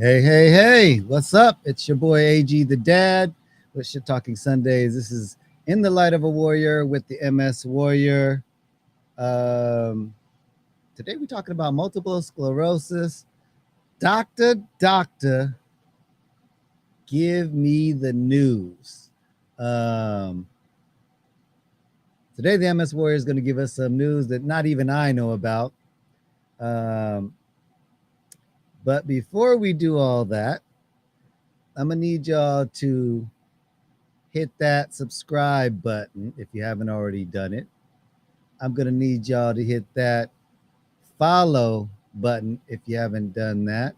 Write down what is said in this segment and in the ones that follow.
Hey, what's up? It's your boy AG the Dad with Shit Talking Sundays. This is In the Light of a Warrior with the MS Warrior. Today we're talking about multiple sclerosis. Doctor, give me the news. Today the MS Warrior is going to give us some news that not even I know about. But before we do all that, I'm going to need y'all to hit that subscribe button if you haven't already done it. I'm going to need y'all to hit that follow button if you haven't done that.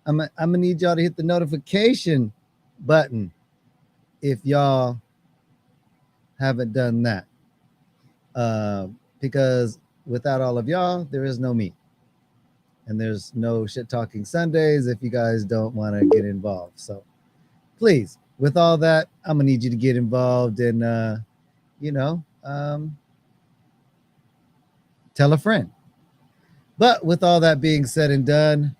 I'm going to need y'all to hit the notification button if y'all haven't done that. Because without all of y'all, there is no me. And there's no Shit Talking Sundays if you guys don't want to get involved. So please, with all that, I'm going to need you to get involved and, tell a friend. But with all that being said and done,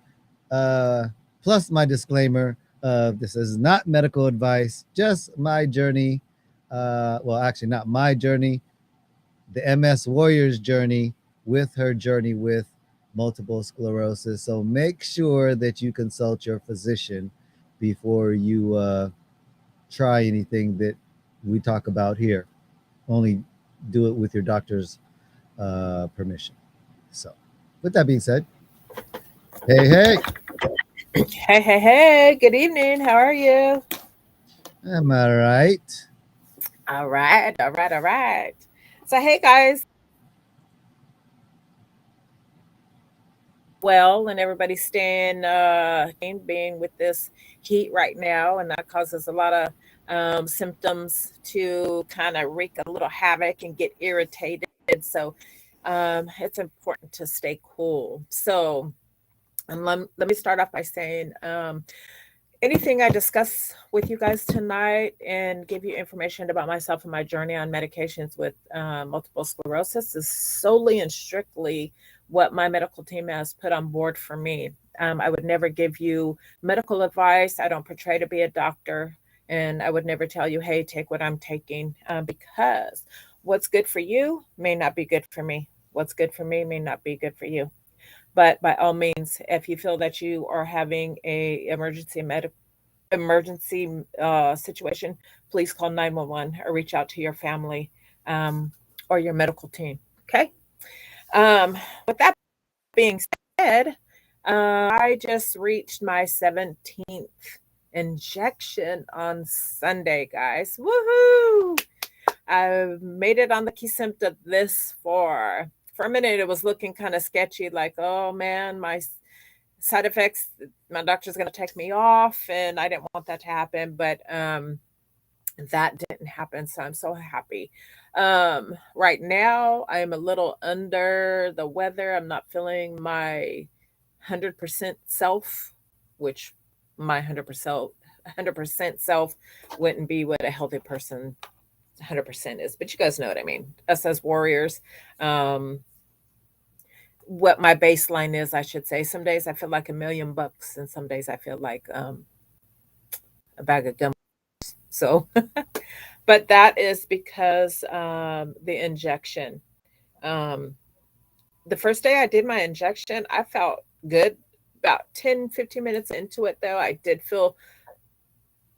plus my disclaimer, this is not medical advice, just my journey. Well, actually not my journey, the MS Warrior's journey with her journey with multiple sclerosis. So make sure that you consult your physician before you try anything that we talk about here. Only do it with your doctor's permission. So with that being said, hey. Hey. Good evening. How are you? I'm all right. All right. So, hey, guys. Well, and everybody's staying being with this heat right now, and that causes a lot of symptoms to kind of wreak a little havoc and get irritated. So it's important to stay cool. So let me start off by saying anything I discuss with you guys tonight and give you information about myself and my journey on medications with multiple sclerosis is solely and strictly what my medical team has put on board for me. I would never give you medical advice. I don't portray to be a doctor. And I would never tell you, hey, take what I'm taking, because what's good for you may not be good for me. What's good for me may not be good for you. But by all means, if you feel that you are having a emergency situation, please call 911 or reach out to your family, um, or your medical team. Okay. With that being said, I just reached my 17th injection on Sunday, guys. Woohoo! I made it on the key symptom this far. For a minute, it was looking kind of sketchy, like, oh man, my side effects, my doctor's going to take me off, and I didn't want that to happen, but that didn't happen, so I'm so happy. Right now, I'm a little under the weather. I'm not feeling my 100% self, which my 100% self wouldn't be what a healthy person 100% is, but you guys know what I mean. Us as warriors, um, what my baseline is, I should say. Some days I feel like $1,000,000, and some days I feel like a bag of gum. So, but that is because the injection. Um, the first day I did my injection, I felt good. About 10, 15 minutes into it, though, I did feel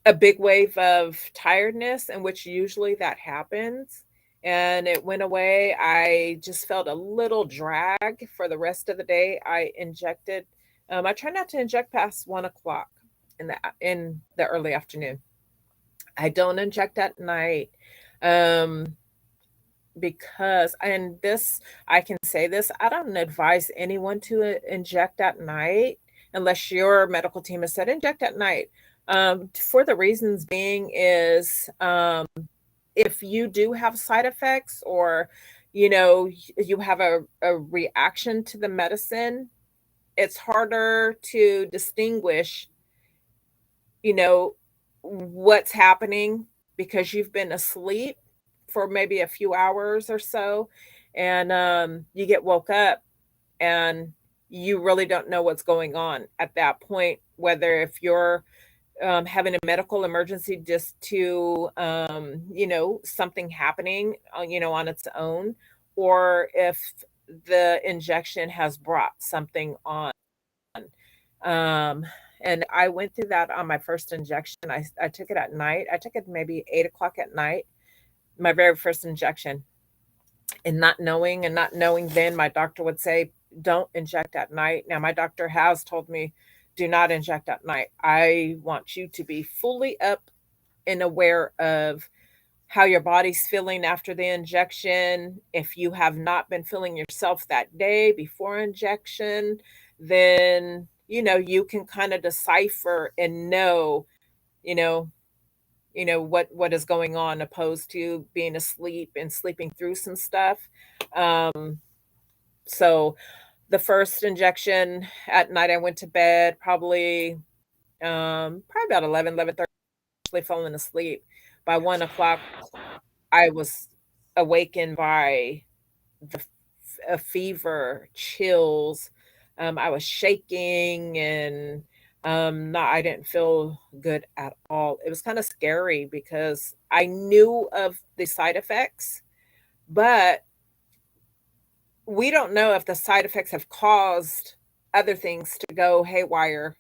a big wave of tiredness, in which usually that happens. And it went away. I just felt a little drag for the rest of the day. I injected. I try not to inject past 1 o'clock in the early afternoon. I don't inject at night, um, because, and this, I can say this, I don't advise anyone to inject at night unless your medical team has said inject at night. For the reasons being is, if you do have side effects, or you have a reaction to the medicine, it's harder to distinguish, you know, what's happening, because you've been asleep for maybe a few hours or so, and you get woke up, and you really don't know what's going on at that point, whether if you're having a medical emergency just to, something happening, on its own, or if the injection has brought something on. Um, and I went through that on my first injection. I took it at night. I took it maybe 8 o'clock at night, my very first injection. And not knowing then, my doctor would say, don't inject at night. Now, my doctor has told me, do not inject at night. I want you to be fully up and aware of how your body's feeling after the injection. If you have not been feeling yourself that day before injection, then you can kind of decipher and you know what is going on, opposed to being asleep and sleeping through some stuff. So the first injection at night, I went to bed probably about 11:30, actually falling asleep. By 1 o'clock, I was awakened by the a fever, chills. I was shaking, and no, I didn't feel good at all. It was kind of scary because I knew of the side effects, but we don't know if the side effects have caused other things to go haywire.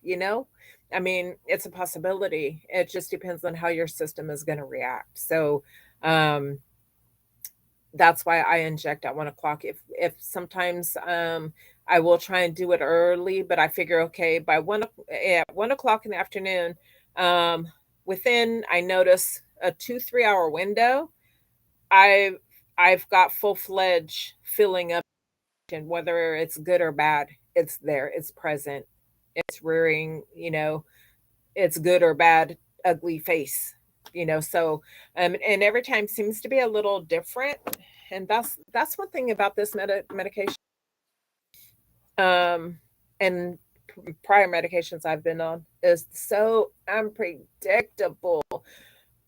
I mean, it's a possibility. It just depends on how your system is going to react. So, um, that's why I inject at 1 o'clock. If sometimes I will try and do it early, but I figure, okay, by at 1 o'clock in the afternoon, um, within, I notice, a 2-3 hour window, I've I've got full fledged feeling of, and whether it's good or bad, it's there, it's present, it's rearing, it's good or bad, ugly face. So, and every time seems to be a little different, and that's one thing about this medication, um and prior medications I've been on, is so unpredictable.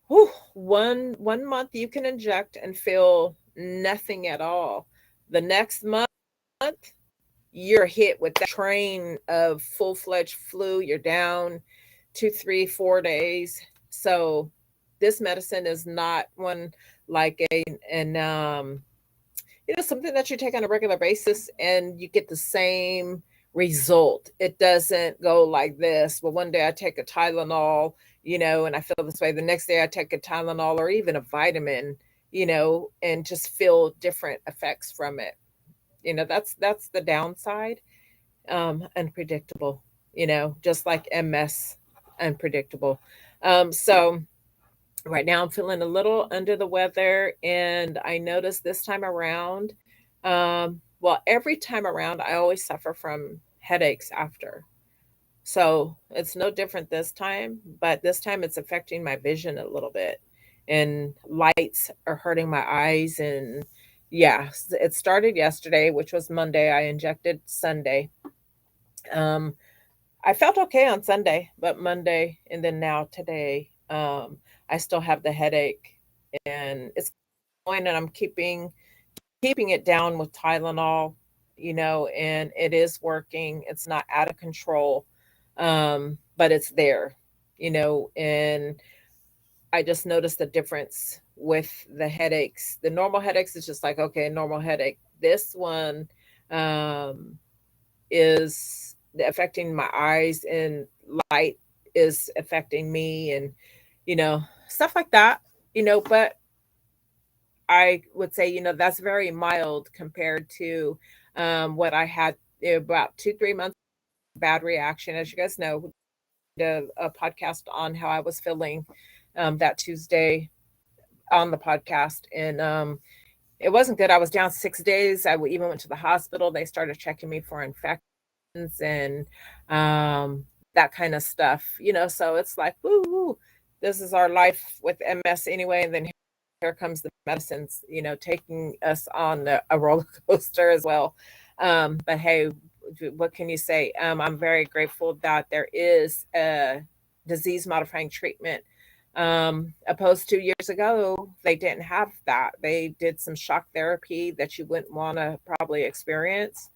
Whew, one month you can inject and feel nothing at all. The next month you're hit with that train of full-fledged flu. You're down 2, 3, 4 days. So this medicine is not one like something that you take on a regular basis and you get the same result. It doesn't go like this. Well, one day I take a Tylenol, and I feel this way. The next day I take a Tylenol or even a vitamin, and just feel different effects from it. That's the downside. Unpredictable, just like MS, unpredictable. So right now I'm feeling a little under the weather, and I noticed this time around, well, every time around, I always suffer from headaches after. So it's no different this time, but this time it's affecting my vision a little bit, and lights are hurting my eyes. And yeah, it started yesterday, which was Monday. I injected Sunday. Um, I felt okay on Sunday, but Monday and then now today, I still have the headache, and it's going, and I'm keeping it down with Tylenol, and it is working. It's not out of control, but it's there, and I just noticed the difference with the headaches. The normal headaches is just like, okay, normal headache. This one, um, is affecting my eyes, and light is affecting me, and you know stuff like that. But I would say, that's very mild compared to what I had about 2, 3 months bad reaction. As you guys know, we did a podcast on how I was feeling that Tuesday on the podcast, and it wasn't good. I was down 6 days. Even went to the hospital. They started checking me for infections and that kind of stuff. So it's like, woo, this is our life with MS anyway. And then here comes the medicines, taking us on a roller coaster as well. But hey, what can you say? I'm very grateful that there is a disease modifying treatment. Opposed 2 years ago, they didn't have that. They did some shock therapy that you wouldn't want to probably experience.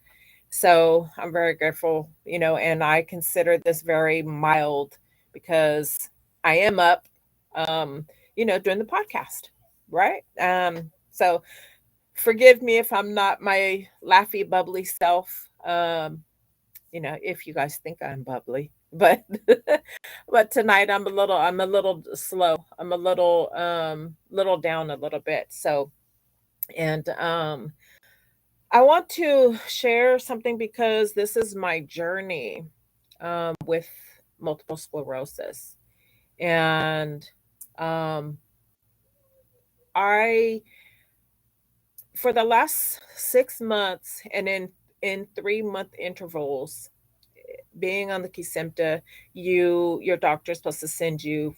So I'm very grateful, and I consider this very mild because I am up, um, doing the podcast, right? So forgive me if I'm not my laughy, bubbly self. If you guys think I'm bubbly, but but tonight I'm a little slow. I'm a little down a little bit. So, and I want to share something because this is my journey with multiple sclerosis. And um, I, for the last 6 months and in 3 month intervals, being on the Kesimpta, your doctor's supposed to send you,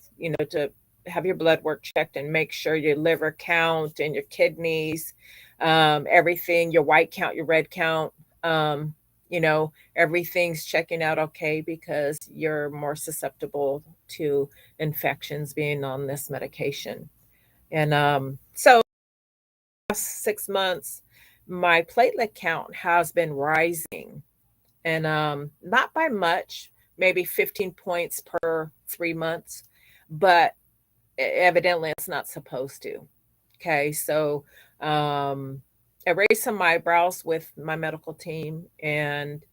to have your blood work checked and make sure your liver count and your kidneys, everything, your white count, your red count, everything's checking out okay because you're more susceptible to infections being on this medication. And so 6 months, my platelet count has been rising, and not by much, maybe 15 points per 3 months, but evidently it's not supposed to. Okay, so um, I raised some eyebrows with my medical team, and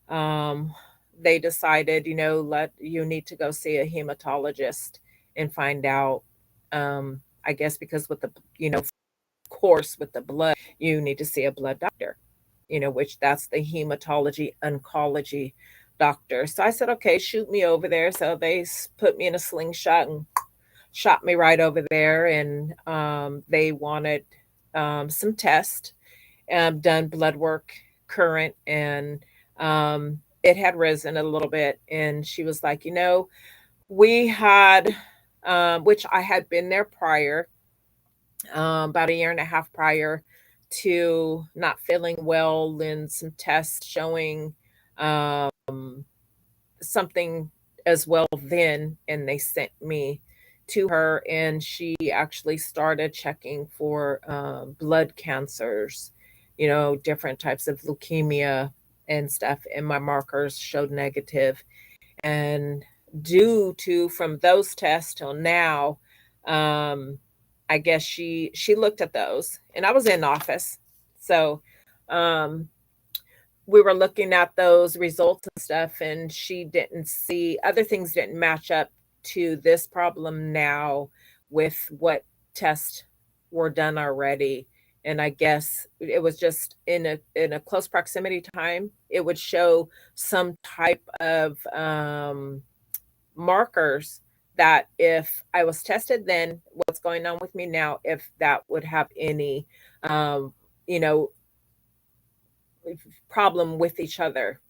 um, they decided, let you need to go see a hematologist and find out. I guess because with the, course with the blood, you need to see a blood doctor, which that's the hematology oncology doctor. So I said, okay, shoot me over there. So they put me in a slingshot and shot me right over there. And they wanted some tests, done blood work, current, and it had risen a little bit. And she was like, we had, which I had been there prior, about a year and a half prior to not feeling well, and some tests showing um, something as well then. And they sent me to her, and she actually started checking for blood cancers, different types of leukemia. and stuff, and my markers showed negative. And due to from those tests till now, um, I guess she looked at those, and I was in office, so um, we were looking at those results and stuff, and she didn't see other things didn't match up to this problem now with what tests were done already. And I guess it was just in a close proximity time, it would show some type of markers that if I was tested then, what's going on with me now, if that would have any um, you know problem with each other,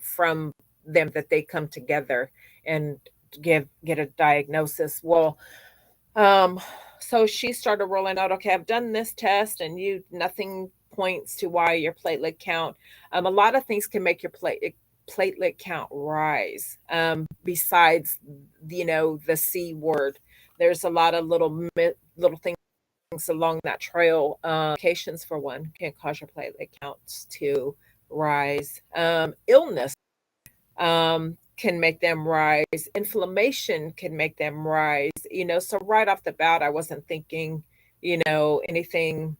from them, that they come together and get a diagnosis. Well, um, so she started rolling out, okay, I've done this test and you nothing points to why your platelet count. A lot of things can make your platelet count rise. Besides, the C word, there's a lot of little things along that trail. Medications, for one, can cause your platelet counts to rise. Illness can make them rise. Inflammation can make them rise. So right off the bat, I wasn't thinking, anything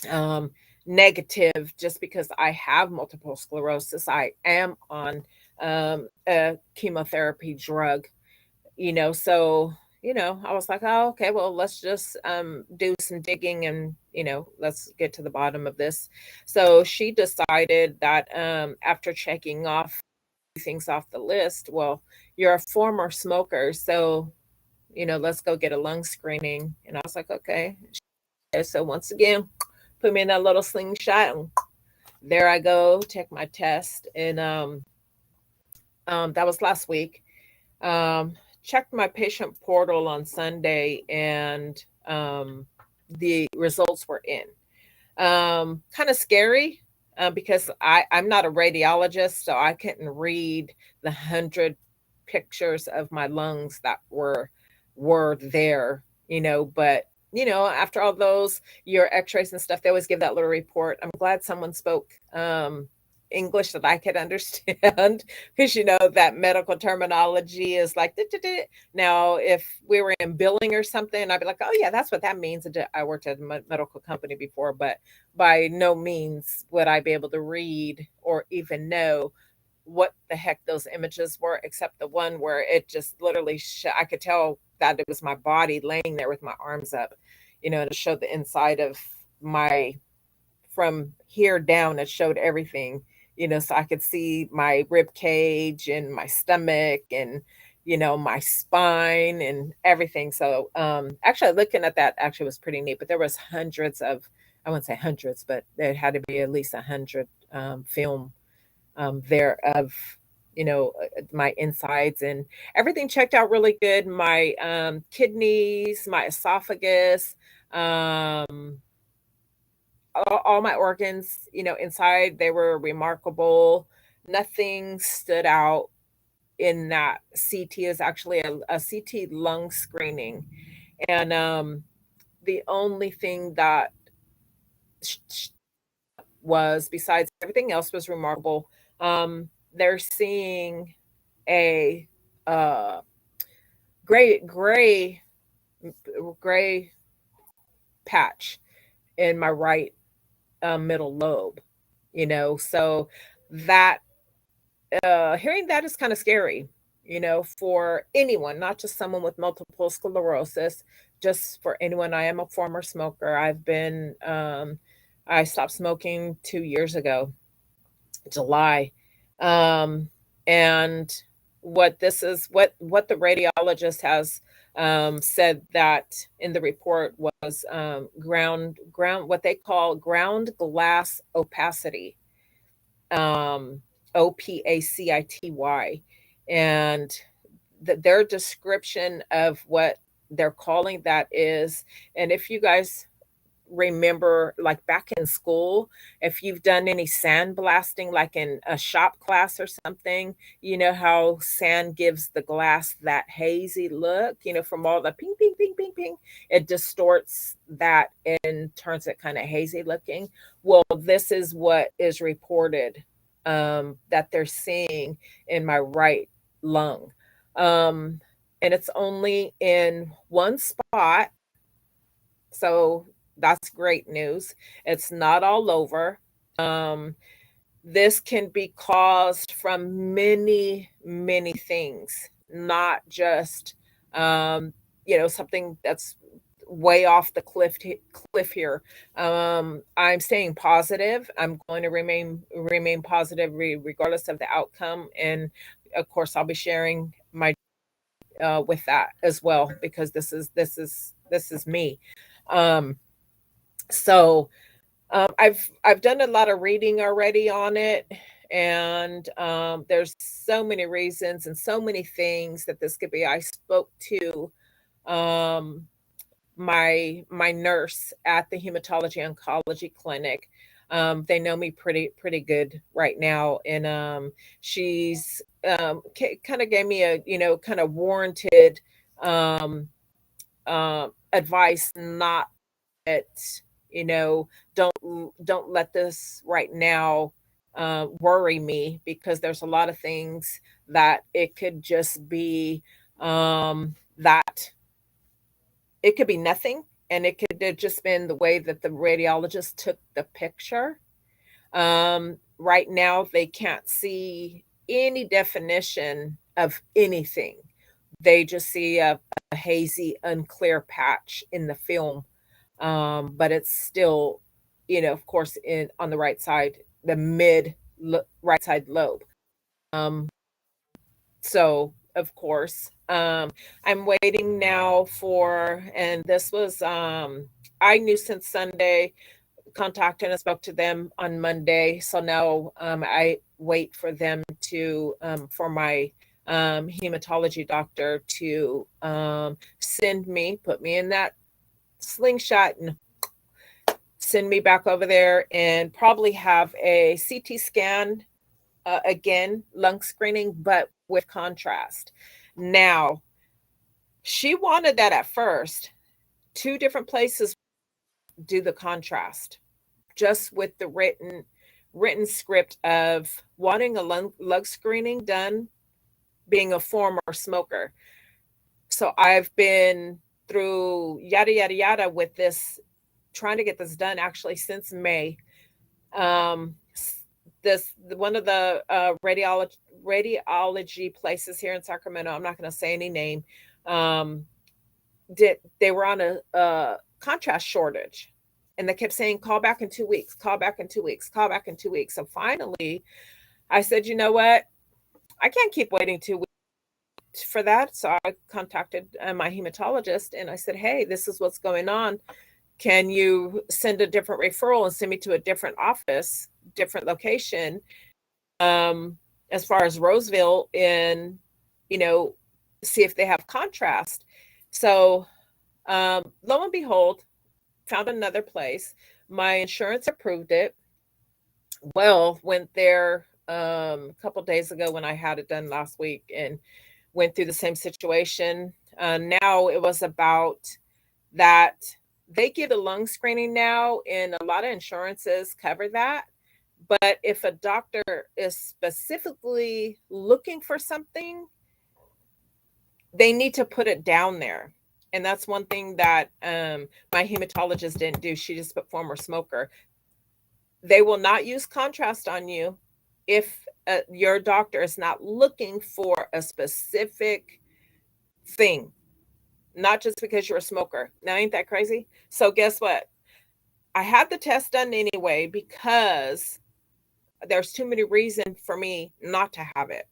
um, negative just because I have multiple sclerosis. I am on a chemotherapy drug, so I was like, oh, okay, well, let's just do some digging, and let's get to the bottom of this. So she decided that after checking off things off the list, well, you're a former smoker, so let's go get a lung screening. And I was like, okay. So once again, put me in that little slingshot, and there I go, take my test. And that was last week. um, Checked my patient portal on Sunday, and the results were in. Kind of scary, because I'm not a radiologist, so I couldn't read the 100 pictures of my lungs that were there, but after all those, your x-rays and stuff, they always give that little report. I'm glad someone spoke English that I could understand, because that medical terminology is like now if we were in billing or something, I'd be like, oh yeah, that's what that means. I worked at a medical company before, but by no means would I be able to read or even know what the heck those images were, except the one where it just literally I could tell that it was my body laying there with my arms up, and it showed the inside of my, from here down, it showed everything, so I could see my rib cage and my stomach and my spine and everything. So actually looking at that actually was pretty neat. But there was hundreds of, I wouldn't say hundreds, but there had to be at least 100 film there of my insides, and everything checked out really good. My kidneys, my esophagus, um all my organs, inside, they were remarkable. Nothing stood out in that CT. Is actually a CT lung screening, and the only thing that was, besides everything else was remarkable, they're seeing a uh, gray gray patch in my right middle lobe. So that hearing that is kind of scary, for anyone, not just someone with multiple sclerosis, just for anyone. I am a former smoker. I stopped smoking 2 years ago, July. Um, and what the radiologist has said that in the report was ground what they call ground glass opacity, um, OPACITY, and their description of what they're calling that is. And if you guys remember, like back in school, if you've done any sandblasting, like in a shop class or something, you know how sand gives the glass that hazy look, from all the ping, ping, ping, ping, ping. It distorts that and turns it kind of hazy looking. Well, this is what is reported that they're seeing in my right lung. Um, and it's only in one spot. So that's great news. It's not all over. Um, this can be caused from many, many things, not just, um, something that's way off the cliff here. I'm staying positive. I'm going to remain positive regardless of the outcome, and of course, I'll be sharing my with that as well because this is me. Um, so I've done a lot of reading already on it, and there's so many reasons and so many things that this could be. I spoke to um, my nurse at the hematology oncology clinic. They know me pretty good right now, and she's kind of gave me a kind of warranted um, advice not that you know don't let this right now worry me because there's a lot of things that it could just be that it could be nothing, and it could have just been the way that the radiologist took the picture. Right now, they can't see any definition of anything. They just see a hazy, unclear patch in the film, but it's still, of course, in on the right side, the right side lobe. Um, so, of course, I'm waiting now for, and this was, I knew since Sunday, contacted and spoke to them on Monday. So now I wait for them to, for my hematology doctor to put me in that slingshot and send me back over there and probably have a CT scan again, lung screening, but with contrast. Now, she wanted that at first. Two different places do the contrast, just with the written script of wanting a lung screening done, being a former smoker. So I've been through yada yada yada with this, trying to get this done actually since May. Um, this one of the radiology places here in Sacramento. I'm not going to say any name. Um, they were on a contrast shortage, and they kept saying call back in 2 weeks, call back in 2 weeks, call back in 2 weeks. So finally, I said, you know what? I can't keep waiting 2 weeks for that. So I contacted my hematologist and I said, hey, this is what's going on. Can you send a different referral and send me to a different office, different location, as far as Roseville, and you know, see if they have contrast. So lo and behold, found another place. My insurance approved it. Well, went there a couple days ago when I had it done last week and went through the same situation. Now it was about that they get a lung screening now, and a lot of insurances cover that. But if a doctor is specifically looking for something, they need to put it down there. And that's one thing that my hematologist didn't do. She just put former smoker. They will not use contrast on you if your doctor is not looking for a specific thing, not just because you're a smoker. Now, ain't that crazy? So, guess what? I had the test done anyway because there's too many reasons for me not to have it,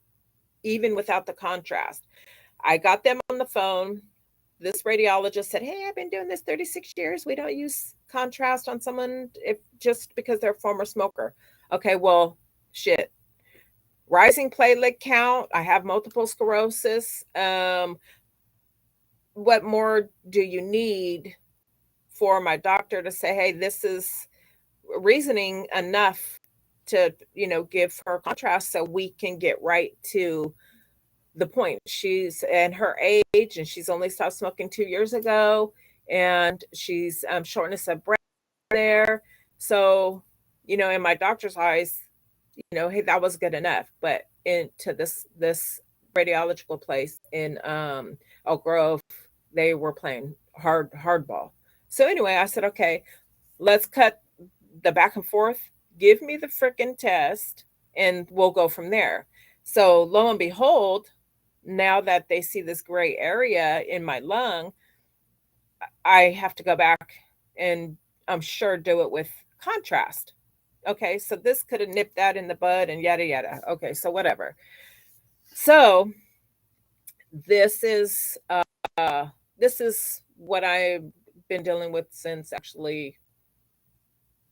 even without the contrast. I got them on the phone. This radiologist said, hey, I've been doing this 36 years. We don't use contrast on someone if just because they're a former smoker. Okay, well, shit. Rising platelet count. I have multiple sclerosis. What more do you need for my doctor to say, hey, this is reasoning enough to, give her contrast so we can get right to the point. She's in her age and she's only stopped smoking 2 years ago, and she's shortness of breath there. So, in my doctor's eyes, hey, that was good enough. But into this radiological place in Elk Grove, they were playing hardball. So anyway, I said, okay, let's cut the back and forth. Give me the freaking test, and we'll go from there. So lo and behold, now that they see this gray area in my lung, I have to go back and I'm sure do it with contrast. Okay, so this could have nipped that in the bud and yada yada. Okay, so whatever. So this is this is what I've been dealing with since actually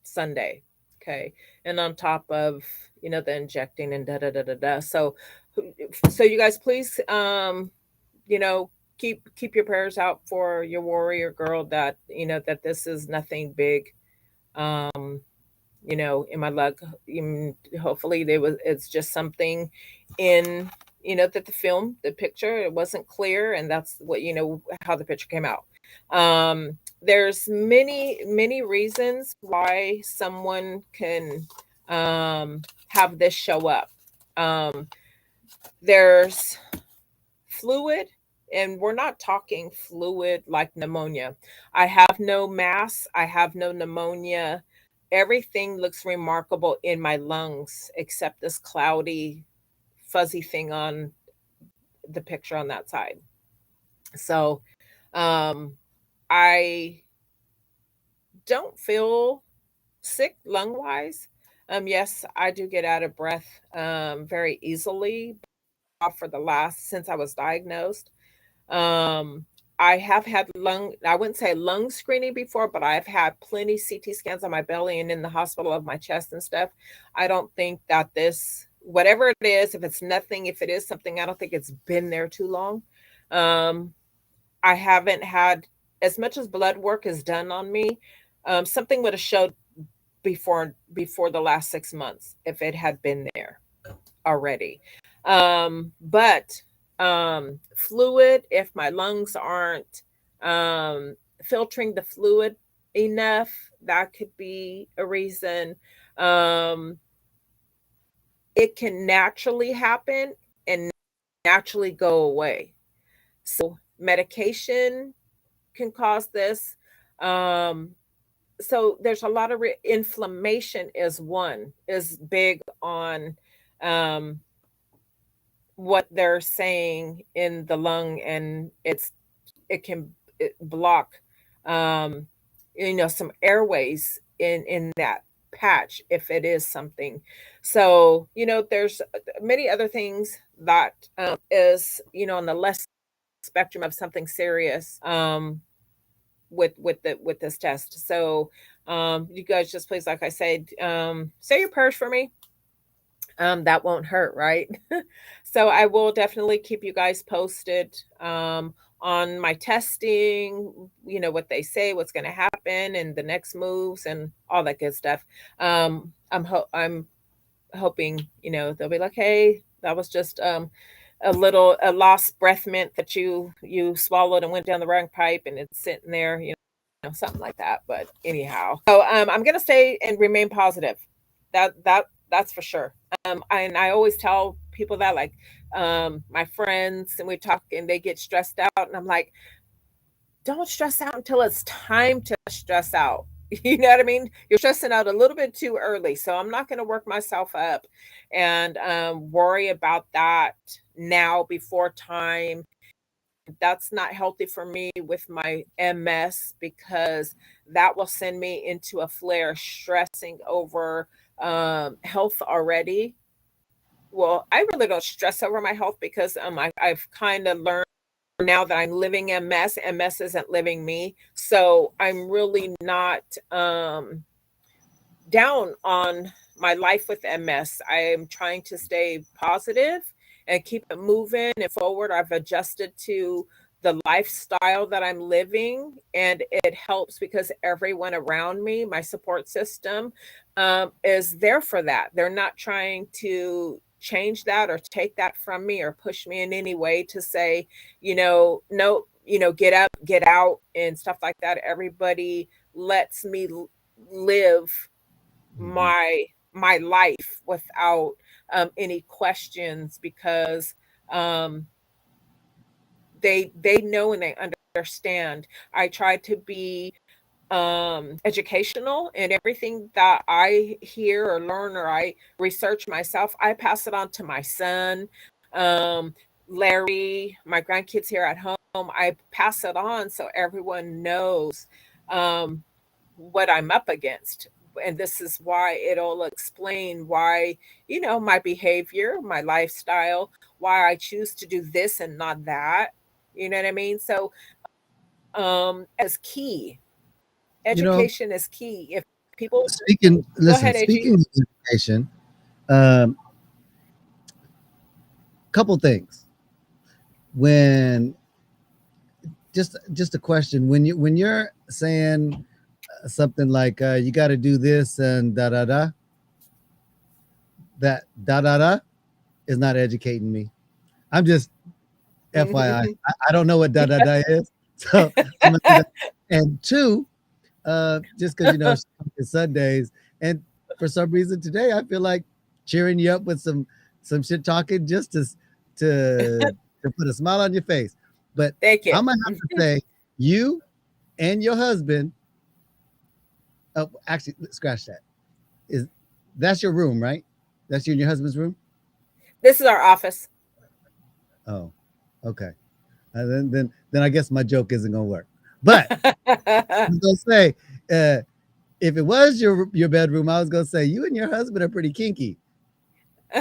Sunday. Okay, and on top of the injecting and da da da da da. So you guys, please you know keep your prayers out for your warrior girl, that that this is nothing big. Um, in my luck. Hopefully it's just something in that the picture, it wasn't clear, and that's what how the picture came out. There's many reasons why someone can have this show up. Um, there's fluid, and we're not talking fluid like pneumonia. I have no mass, I have no pneumonia. Everything looks remarkable in my lungs except this cloudy, fuzzy thing on the picture on that side. So, um, I don't feel sick lung wise. Yes, I do get out of breath very easily for the last since I was diagnosed. Um, I have had I wouldn't say lung screening before, but I've had plenty CT scans on my belly and in the hospital of my chest and stuff. I don't think that whatever it is, if it's nothing, if it is something, I don't think it's been there too long. Um, I haven't had as much as blood work is done on me. Something would have showed before the last 6 months if it had been there already. But fluid, if my lungs aren't filtering the fluid enough, that could be a reason. Um, it can naturally happen and naturally go away. So medication can cause this. Um, so there's a lot of inflammation is big on um, what they're saying in the lung, and it can block um some airways in that patch if it is something. So there's many other things that is on the less spectrum of something serious with this test. So you guys just please, like I said, say your prayers for me. That won't hurt, right? So I will definitely keep you guys posted on my testing, what they say, what's going to happen, and the next moves, and all that good stuff. I'm hoping they'll be like, hey, that was just a lost breath mint that you swallowed and went down the wrong pipe, and it's sitting there, something like that. But anyhow, so I'm gonna stay and remain positive. That's for sure. And I always tell people that, like my friends, and we talk, and they get stressed out, and I'm like, don't stress out until it's time to stress out. You know what I mean? You're stressing out a little bit too early. So I'm not going to work myself up and worry about that now before time. That's not healthy for me with my MS, because that will send me into a flare, stressing over health already. Well, I really don't stress over my health because I've kind of learned now that I'm living MS. MS isn't living me. So I'm really not down on my life with MS. I am trying to stay positive and keep it moving and forward. I've adjusted to the lifestyle that I'm living, and it helps because everyone around me, my support system, is there for that. They're not trying to change that or take that from me or push me in any way to say, no, get up, get out, and stuff like that. Everybody lets me live Mhm. my my life without any questions, because um, they know and they understand. I try to be educational in everything that I hear or learn, or I research myself. I pass it on to my son, um, Larry, my grandkids here at home. I pass it on so everyone knows um, what I'm up against. And this is why it'll explain why, my behavior, my lifestyle, why I choose to do this and not that. You know what I mean? So education is key. You know, Education is key. If people speaking, go listen, ahead, AG. speaking of education, um, couple things. When just a question, when you're saying something like you got to do this and da da da, that da da da is not educating me. I'm just FYI. I don't know what da da da is, so I'm gonna leave that. And two, just because it's Sundays, and for some reason today I feel like cheering you up with some shit talking just to to put a smile on your face. But Thank you. I'm gonna have to say you and your husband. Actually, scratch that. Is that's your room, right? That's you and your husband's room. This is our office. Oh, okay. Then I guess my joke isn't gonna work. But I was gonna say, uh, if it was your bedroom, I was gonna say you and your husband are pretty kinky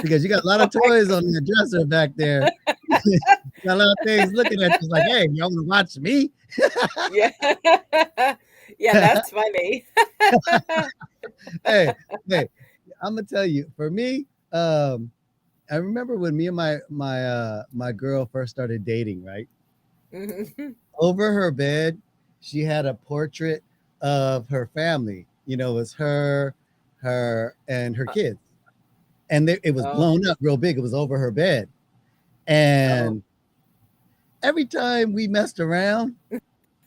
because you got a lot of toys on the dresser back there. You got a lot of things looking at you. It's like, hey, y'all want to watch me? Yeah. Yeah, that's funny. Hey, hey, I'm gonna tell you. For me, I remember when me and my girl first started dating. Right Mhm. over her bed, she had a portrait of her family. It was her, and her Uh, kids, and it was Oh, blown up real big. It was over her bed, oh. and every time we messed around,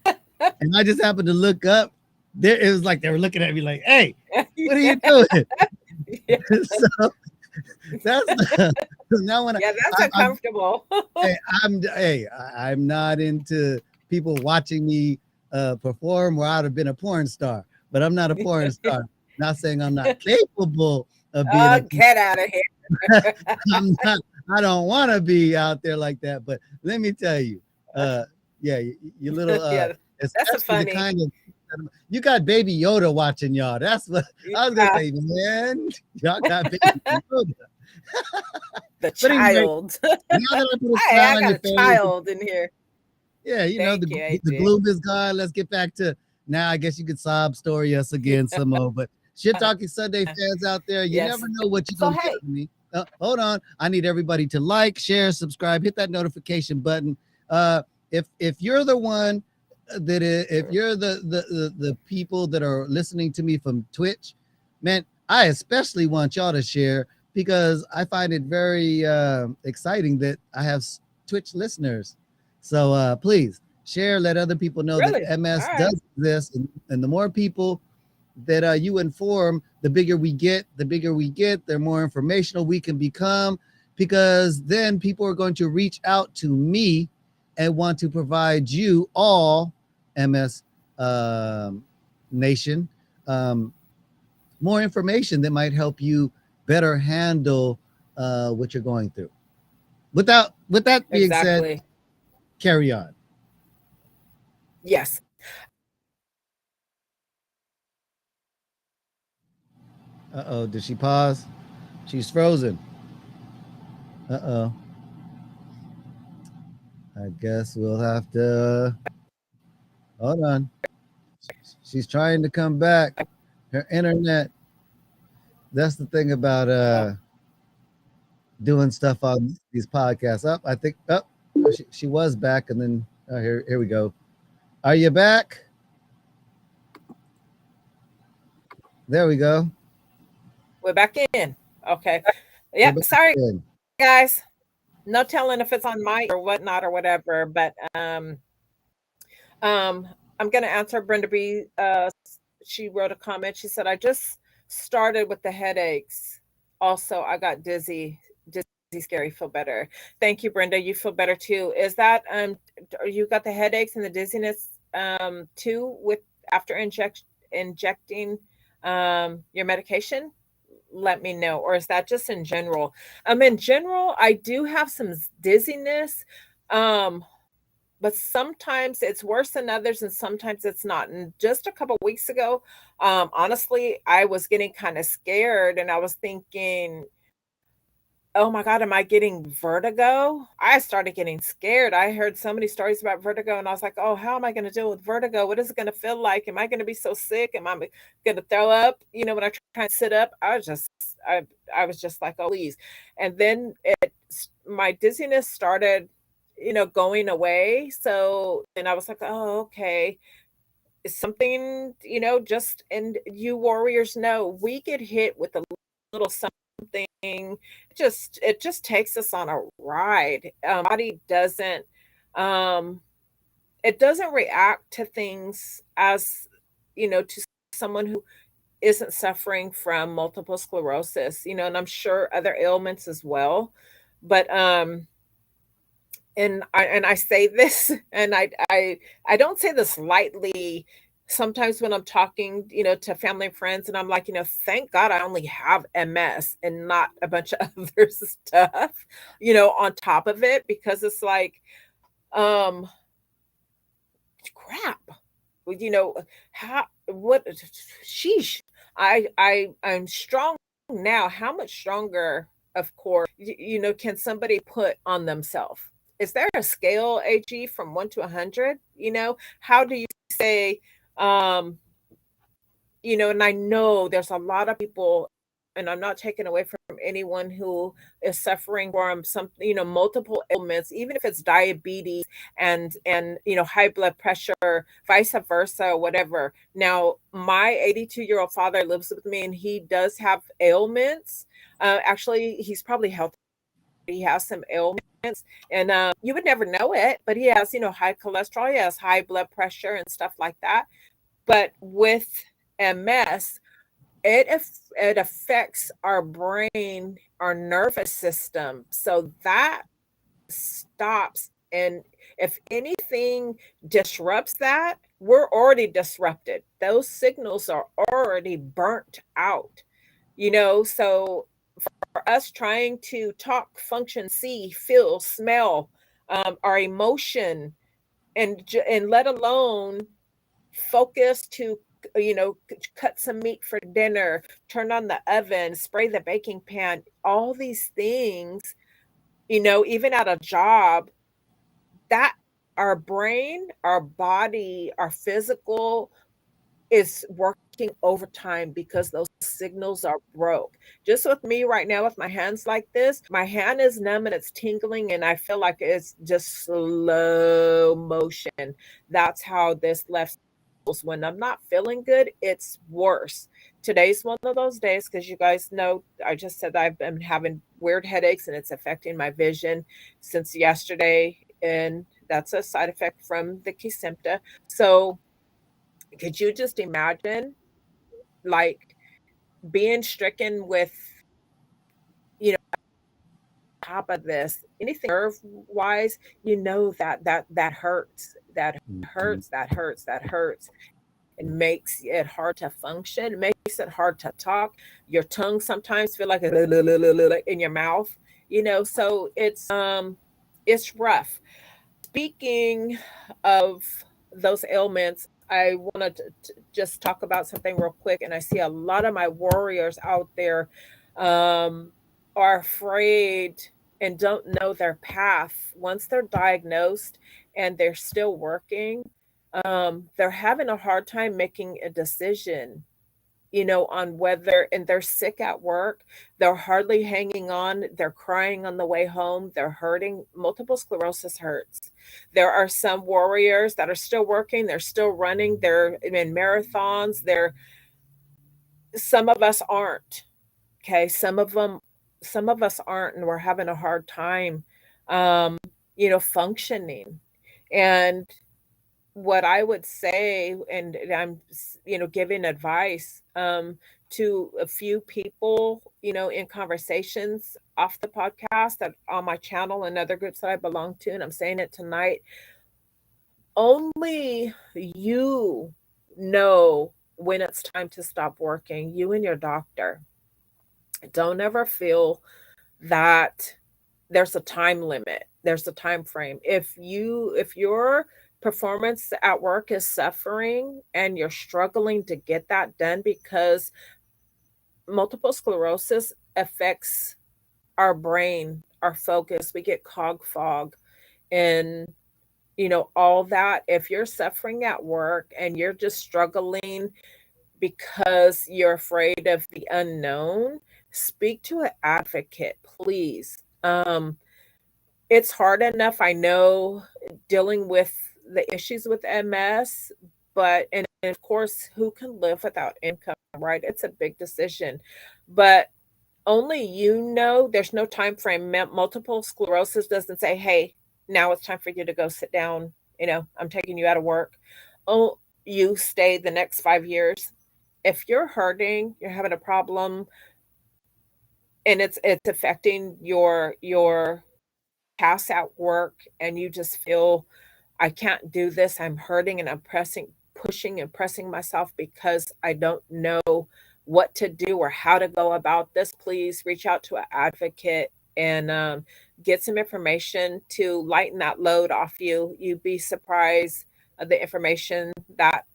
and I just happened to look up, there it was like they were looking at me like, "Hey, what are you Yeah, doing?" yeah, So that's the, now when yeah, that's I'm uncomfortable. I'm not into people watching me perform, or I'd have been a porn star, but I'm not a porn star. Not saying I'm not capable of being a Oh, get out of here. I'm not. I don't want to be out there like that. But let me tell you, uh, yeah, you little, Yeah, that's a especially the funny. kind of you got Baby Yoda watching y'all. That's what I was gonna Yeah, say, man. Y'all got Baby Yoda. the But anyway, child. now that I put a Hey, smile I on got your a face, child in here. yeah, Thank you, the AJ. gloom is gone. Let's get back to now. I guess you could sob story us again some more. But shit talking Sunday fans out there, you never Yes. know what you're So gonna get hey, from me. Hold on, I need everybody to like, share, subscribe, hit that notification button. Uh, if you're the one if you're the people that are listening to me from Twitch, man, I especially want y'all to share because I find it very exciting that I have Twitch listeners. So please share, let other people know that really? All MS right. does this, and the more people that you inform, the bigger we get, the more informational we can become, because then people are going to reach out to me and want to provide you all MS Nation um, more information that might help you better handle what you're going through. With that being said, Exactly. carry on. Yes. Uh-oh, did she pause? She's frozen. Uh-oh. I guess we'll have to hold on. She's trying to come back. Her internet. That's the thing about Oh, doing stuff on these podcasts. Up, I think. Up, she was back, and then here we go. Are you back? There we go. we're back in. Okay. We're Yep. back Sorry, in. guys. No telling if it's on mic or whatnot or whatever, but um, I'm gonna answer Brenda B. She wrote a comment. She said, "I just started with the headaches. Also, I got dizzy, scary, feel better. Thank you, Brenda. You feel better too. Is that you got the headaches and the dizziness too with after injecting your medication? Let me know. Or is that just in general? In general, I do have some dizziness. Um but sometimes it's worse than others and sometimes it's not. And just a couple weeks ago, honestly, I was getting kind of scared and I was thinking, oh my God, am I getting vertigo? I started getting scared. I heard so many stories about vertigo, and I was like, oh, how am I going to deal with vertigo? What is it going to feel like? Am I going to be so sick? Am I going to throw up? When I try and sit up, I was just like, oh, please. And then my dizziness started, going away. So, and I was like, oh, okay, something, just, and you warriors know we get hit with a little something. It just takes us on a ride. Body doesn't, um, it doesn't react to things as, to someone who isn't suffering from multiple sclerosis, and I'm sure other ailments as well. But and I say this, and I don't say this lightly. Sometimes when I'm talking, to family and friends, and I'm like, thank God I only have MS and not a bunch of other stuff, on top of it, because it's like, um, crap, you know, how what sheesh. I'm strong now. How much stronger, of course, can somebody put on themselves? Is there a scale, AG, from 1 to 100? How do you say, um, and I know there's a lot of people, and I'm not taking away from anyone who is suffering from some, multiple ailments, even if it's diabetes and high blood pressure, vice versa, whatever. Now, my 82-year-old father lives with me, and he does have ailments. Actually, he's probably healthy. He has some ailments, and you would never know it, but he has, high cholesterol, he has high blood pressure and stuff like that. But with MS, it affects our brain, our nervous system. So that stops. And if anything disrupts that, we're already disrupted. Those signals are already burnt out, So for us trying to talk, function, see, feel, smell, our emotion, and let alone focus to cut some meat for dinner, turn on the oven, spray the baking pan, all these things, even at a job, that our brain, our body, our physical is working overtime because those signals are broke. Just with me right now with my hands like this, my hand is numb and it's tingling and I feel like it's just slow motion. That's how this left feels. When I'm not feeling good, it's worse. Today's one of those days because you guys know I just said I've been having weird headaches and it's affecting my vision since yesterday. And that's a side effect from the Kesimpta. So could you just imagine, like, being stricken with, top of this, anything nerve wise, that hurts, Mhm. that hurts. It makes it hard to function. It makes it hard to talk. Your tongue sometimes feel like in your mouth, So it's rough. Speaking of those ailments, I wanted to just talk about something real quick. And I see a lot of my warriors out there um, are afraid and don't know their path. Once they're diagnosed and they're still working, they're having a hard time making a decision, on whether, and they're sick at work, they're hardly hanging on, they're crying on the way home, they're hurting. Multiple sclerosis hurts. There are some warriors that are still working, they're still running, they're in marathons, some of us aren't. Okay, some of us aren't, and we're having a hard time, um, functioning. And what I would say, and I'm, giving advice, to a few people, in conversations off the podcast that on my channel and other groups that I belong to, and I'm saying it tonight. Only you know when it's time to stop working, you and your doctor. Don't ever feel that there's a time limit, there's a time frame. If your performance at work is suffering and you're struggling to get that done, because multiple sclerosis affects our brain, our focus, we get cog fog, and all that. If you're suffering at work and you're just struggling because you're afraid of the unknown, speak to an advocate, please. It's hard enough, I know, dealing with the issues with MS, but and of course, who can live without income, right? It's a big decision, but only you know. There's no time frame. Multiple sclerosis doesn't say, "Hey, now it's time for you to go sit down. I'm taking you out of work." Oh, you stay the next 5 years. If you're hurting, you're having a problem, and it's affecting your tasks at work, and you just feel, I can't do this. I'm hurting and I'm pushing and pressing myself because I don't know what to do or how to go about this. Please reach out to an advocate and get some information to lighten that load off you. You'd be surprised of the information that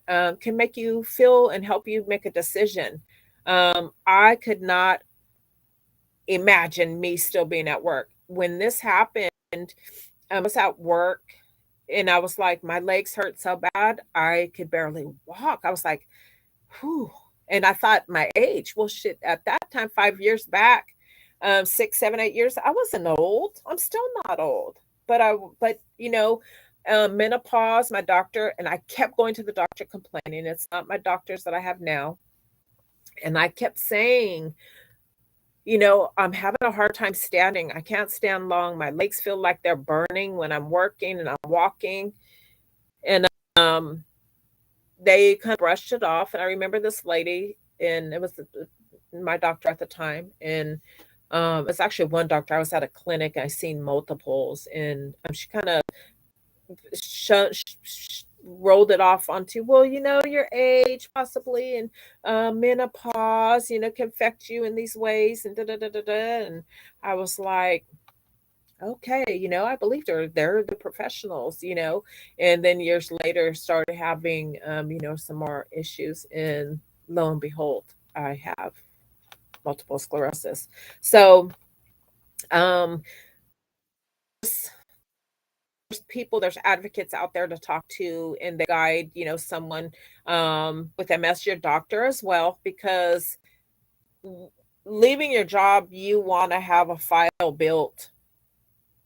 can make you feel and help you make a decision. I could not imagine me still being at work. When this happened, I was at work and I was like, my legs hurt so bad, I could barely walk. I was like, whew. And I thought my age, well, shit, at that time, 5 years back, 6, 7, 8 years, I wasn't old. I'm still not old. But menopause, my doctor, and I kept going to the doctor complaining. It's not my doctors that I have now. And I kept saying, I'm having a hard time standing. I can't stand long. My legs feel like they're burning when I'm working and I'm walking. And they kind of brushed it off. And I remember this lady, and it was my doctor at the time. And it's actually one doctor. I was at a clinic. I seen multiples, and she kind of rolled it off onto, well, your age possibly, and menopause, can affect you in these ways, and da da da da da. And I was like, okay, I believed her. They're the professionals, And then years later, started having, some more issues, and lo and behold, I have multiple sclerosis. So, um, people, there's advocates out there to talk to, and they guide, someone with MS, your doctor as well, because leaving your job, you want to have a file built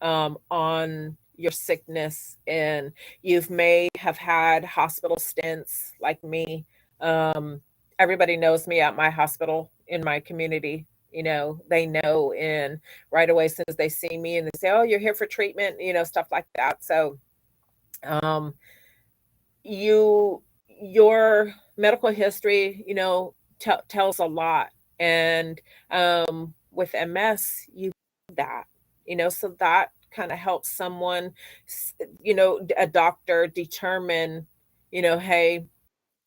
on your sickness, and you may have had hospital stints like me. um, Everybody knows me at my hospital, in my community. They know, and right away, as soon as they see me, and they say, "Oh, you're here for treatment," stuff like that. So um, you your medical history, tells a lot. And with MS, you that, so that kind of helps someone, a doctor determine, hey,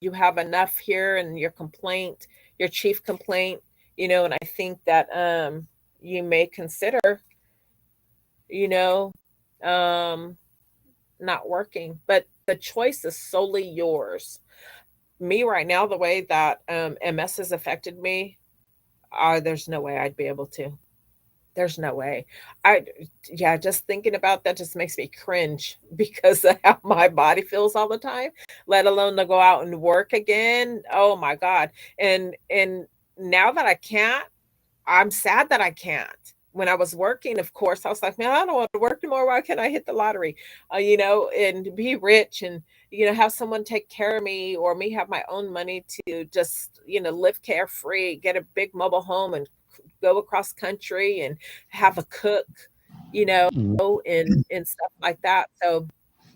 you have enough here, and your complaint, your chief complaint, and I think that you may consider, you know, um, not working, but the choice is solely yours. Me right now, the way that MS has affected me, there's no way I'd be able to. There's no way. I Yeah, just thinking about that just makes me cringe because of how my body feels all the time, let alone to go out and work again. Oh my God. And now that I can't, I'm sad that I can't. When I was working, of course, I was like, man, I don't want to work anymore. Why can't I hit the lottery? And be rich, and, have someone take care of me, or me have my own money to just, live carefree, get a big mobile home, and go across country, and have a cook, Mhm. and stuff like that. So,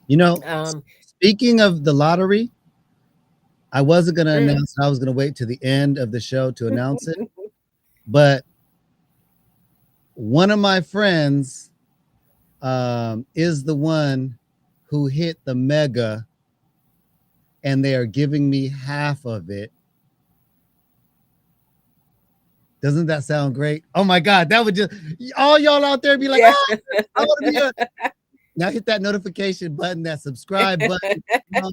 You know, um, speaking of the lottery, I wasn't going to Mm. announce it. I was going to wait to the end of the show to announce it. But one of my friends is the one who hit the mega, and they are giving me half of it. Doesn't that sound great? Oh my God, that would just all y'all out there be like, Yeah. oh, I want to be a now hit that notification button, that subscribe button. You know,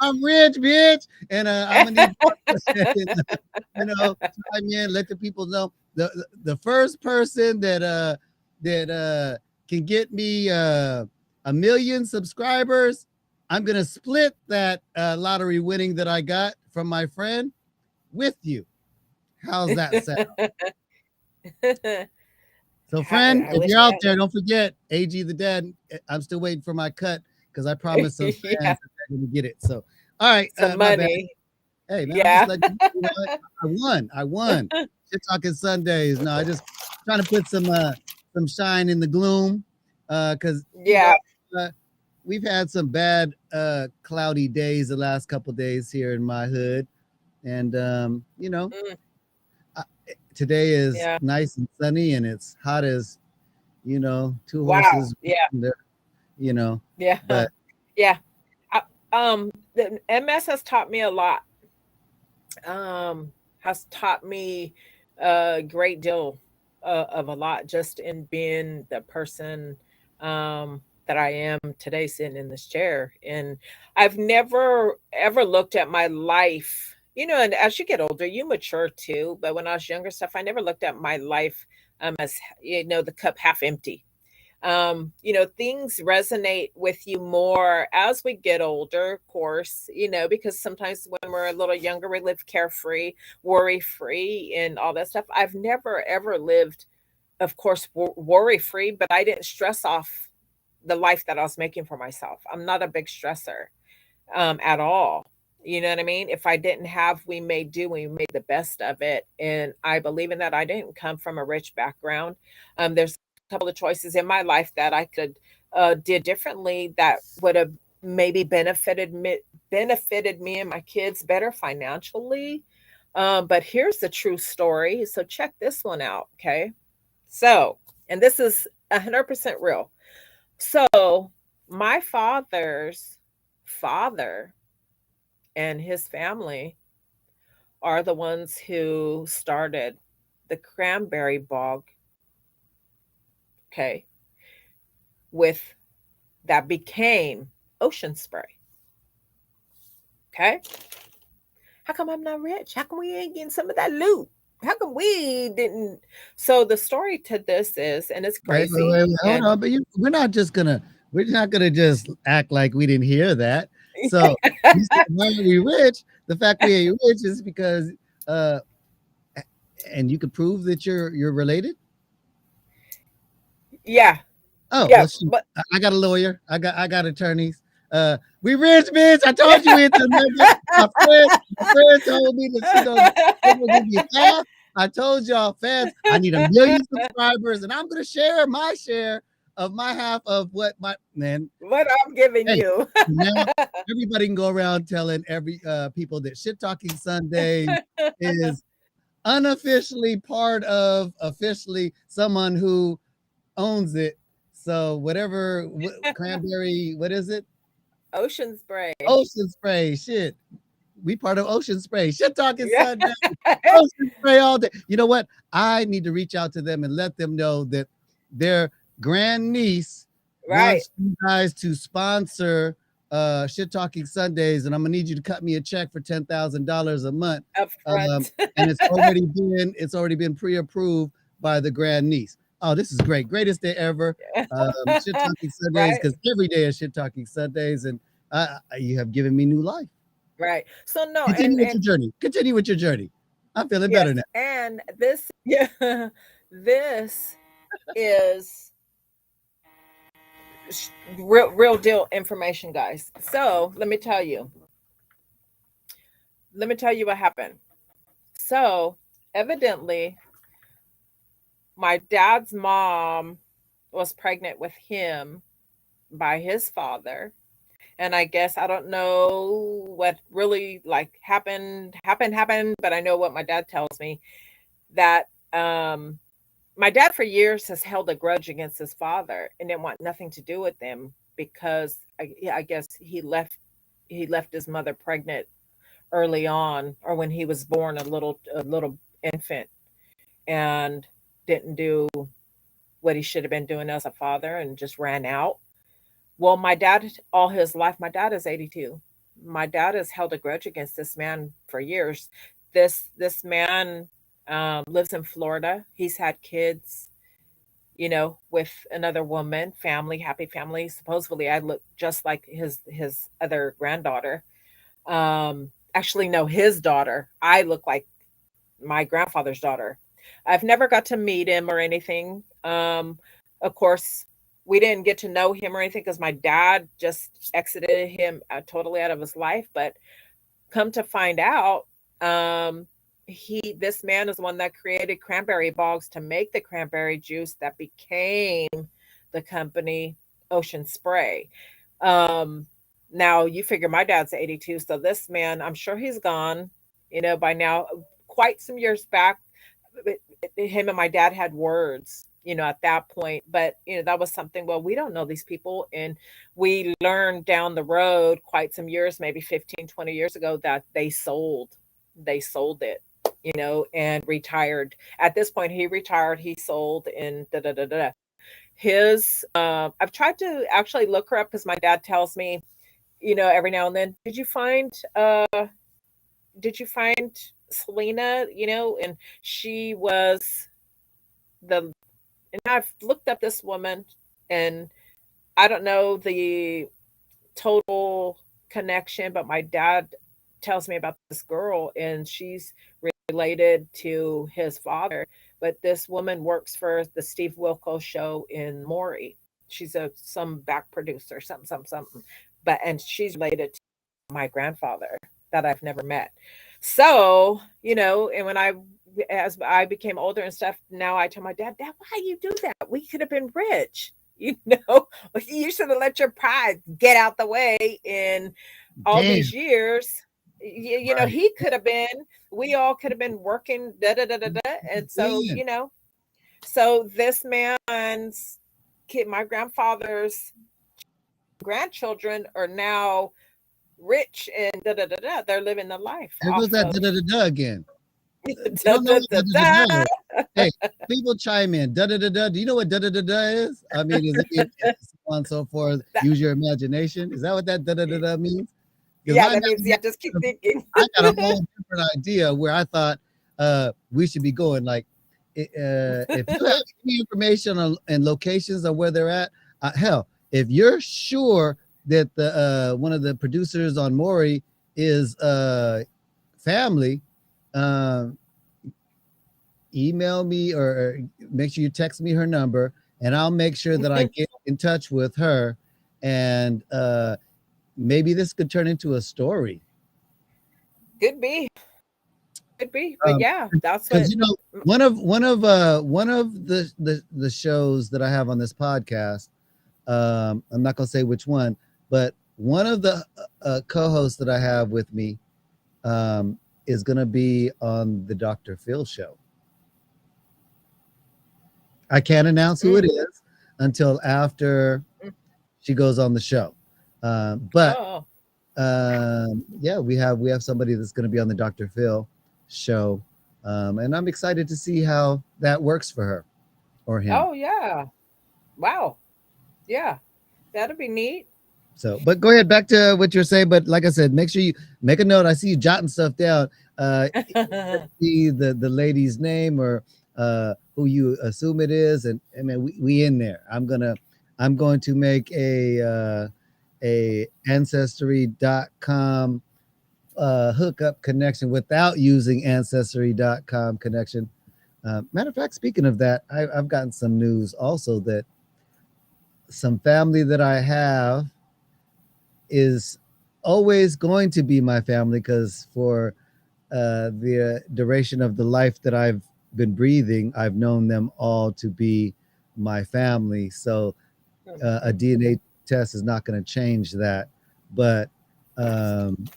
I'm rich, bitch, and I'm gonna need more you know, chime in, let the people know. The first person that can get me 1 million subscribers, I'm gonna split that lottery winning that I got from my friend with you. How's that sound? So, friend, I if wish you're out I there, don't forget AG the dad. I'm still waiting for my cut because I promised some yeah, fans that they're going to get it. So, all right, some my bad. money. Hey, man, I'm just Yeah. letting you know what I won. I won. Shit talking Sundays. No, I just trying to put some shine in the gloom because Yeah. we've had some bad cloudy days the last couple days here in my hood, and Mm, uh, today is yeah. nice and sunny, and it's hot as two Wow. horses, Yeah. you know, Yeah. but Yeah. I, the MS has taught me a lot. Has taught me a great deal of a lot just in being the person that I am today, sitting in this chair. And I've never ever looked at my life, and as you get older, you mature too. But when I was younger, stuff, I never looked at my life as the cup half empty. Things resonate with you more as we get older, of course, because sometimes when we're a little younger, we live carefree, worry free, and all that stuff. I've never, ever lived, of course, worry free, but I didn't stress off the life that I was making for myself. I'm not a big stressor at all. You know what I mean? If I didn't have, we made do, we made the best of it. And I believe in that. I didn't come from a rich background. There's a couple of choices in my life that I could did differently that would have maybe benefited me and my kids better financially. But here's the true story. So check this one out, okay? So, and this is 100% real. So, my father's father and his family are the ones who started the cranberry bog, okay, with that became ocean spray, okay? How come I'm not rich? How come we ain't getting some of that loot? How come we didn't? So the story to this is, and it's crazy, hold and on. But we're not gonna just act like we didn't hear that. So you said, why are we rich? The fact we ain't rich is because, uh, and you could prove that you're related. yeah, Oh yeah, well, shoot. but I got a lawyer. I got attorneys. We rich, bitch. I told you it's a nigga. My friend told me that she gonna give me half. I told y'all fans, I need 1 million subscribers, and I'm gonna share my share of my half of what my man. what I'm giving Hey, you. now everybody can go around telling every people that shit talking Sunday is unofficially part of officially someone who owns it. So whatever cranberry, what is it? Ocean spray. Ocean Spray. Shit. We part of Ocean Spray. Shit talking Yeah. Sunday. Ocean Spray all day. You know what? I need to reach out to them and let them know that their grandniece Right. wants you guys to sponsor Shit Talking Sundays, and I'm gonna need you to cut me a check for $10,000 a month. Up Um, front. and it's already been pre-approved by the grandniece. Oh, this is great. Greatest day ever. Shit Talking Sundays, Right. because every day is Shit Talking Sundays, and you have given me new life. Right. So no, Continue with and your journey. Continue with your journey. I'm feeling yes, better now. and this yeah, this is real deal information, guys. So let me tell you what happened. So evidently, my dad's mom was pregnant with him by his father, and I guess I don't know what really like happened, but I know what my dad tells me that my dad for years has held a grudge against his father and didn't want nothing to do with him because yeah, I guess he left his mother pregnant early on, or when he was born a little infant, and didn't do what he should have been doing as a father and just ran out. Well, my dad, all his life, my dad is 82. My dad has held a grudge against this man for years. This man lives in Florida. He's had kids, with another woman, family, happy family. Supposedly, I look just like his other granddaughter. Actually, no, his daughter. I look like my grandfather's daughter. I've never got to meet him or anything. Of course, we didn't get to know him or anything because my dad just exited him totally out of his life. But come to find out, um, this man is the one that created cranberry bogs to make the cranberry juice that became the company Ocean Spray. Um, Now you figure my dad's 82, so this man, I'm sure he's gone, by now. Quite some years back, him and my dad had words, at that point. But, that was something, well, we don't know these people. And we learned down the road quite some years, maybe 15, 20 years ago, that they sold it, and retired. At this point, he retired, he sold, and da da da da. I've tried to actually look her up because my dad tells me, every now and then, did you find Selena, and she was the and I've looked up this woman, and I don't know the total connection, but my dad tells me about this girl, and she's related to his father. But this woman works for the Steve Wilkos show in Maury. She's some back producer, something, something, something. And she's related to my grandfather that I've never met. So, and as I became older and stuff, now I tell my dad, why you do that? We could have been rich. You should have let your pride get out the way in all Damn. these years. Right. He could have been, we all could have been working, da da da da da. And so, Yeah. so this man's kid, my grandfather's grandchildren are now rich and da da da da. They're living the life There off goes that of da da da da again. You da don't know da what da da da da da da. is. Hey, people chime in. Da da da da. Do you know what da da da da is? I mean, is it so on and so forth? That- Use your imagination. Is that what that da da da da means? Because yeah, my that means, yeah, just keep thinking. I got a whole different idea where I thought we should be going. Like, if you have any information on and locations on where they're at, hell, if you're sure that the one of the producers on Maury is family, um, email me or make sure you text me her number, and I'll make sure that I get in touch with her, and maybe this could turn into a story. Could be, could be, but yeah, that's Because what. you know one of the shows that I have on this podcast, I'm not gonna say which one, but one of the co-hosts that I have with me is gonna be on the Dr. Phil show. I can't announce who it Mm, is until after mm. she goes on the show. But Oh, yeah, we have somebody that's going to be on the Dr. Phil show, and I'm excited to see how that works for her or him. oh yeah, wow, yeah, that'll be neat. So, but go ahead back to what you're saying. But like I said, make sure you make a note. I see you jotting stuff down. See the lady's name or who you assume it is, and I mean we in there. I'm going to make a ancestry.com hookup connection without using ancestry.com connection. Matter of fact, speaking of that, I've gotten some news also that some family that I have is always going to be my family because for the duration of the life that I've been breathing, I've known them all to be my family. So a DNA test is not going to change that. but um,